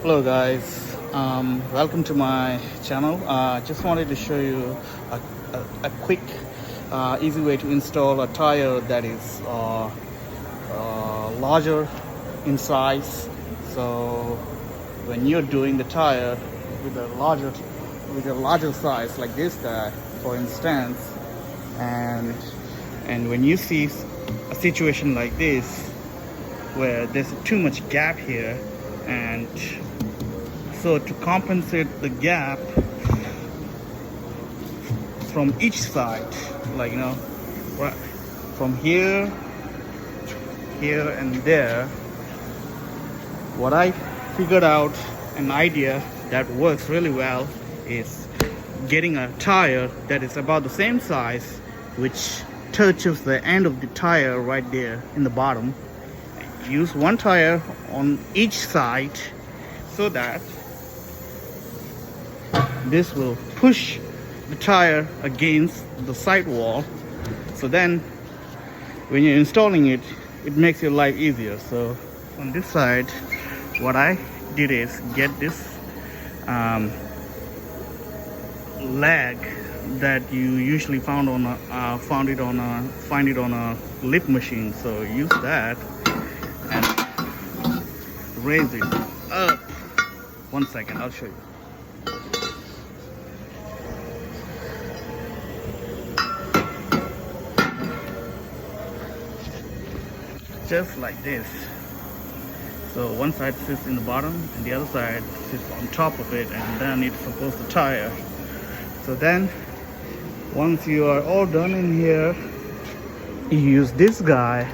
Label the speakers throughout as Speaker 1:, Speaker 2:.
Speaker 1: Hello guys, welcome to my channel. Just wanted to show you a quick easy way to install a tire that is larger in size. So when you're doing the tire with a larger size like this guy, for instance, and when you see a situation like this where there's too much gap here, and so to compensate the gap from each side, like right from here, here and there, what I figured out, an idea that works really well, is getting a tire that is about the same size, which touches the end of the tire right there in the bottom. Use one tire on each side so that this will push the tire against the side wall. So then when you're installing it, it makes your life easier. So on this side, what I did is get this lag that you usually find it on a lift machine. So use that and raise it up. 1 second, I'll show you. Just like this. So one side sits in the bottom and the other side sits on top of it, and then it's supposed to tire. So then once you are all done in here, you use this guy,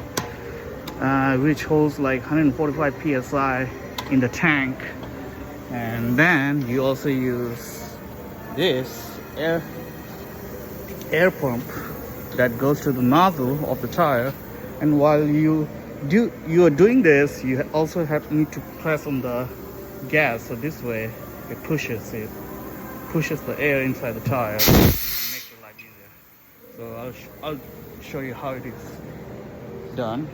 Speaker 1: which holds like 145 psi in the tank, and then you also use this air pump that goes to the nozzle of the tire. And while you are doing this, you also need to press on the gas, so this way it pushes the air inside the tire and makes your life easier. So I'll show you how it is done.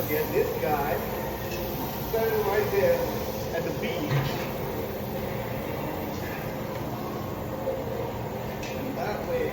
Speaker 1: Get this guy started right there at the beach, and that way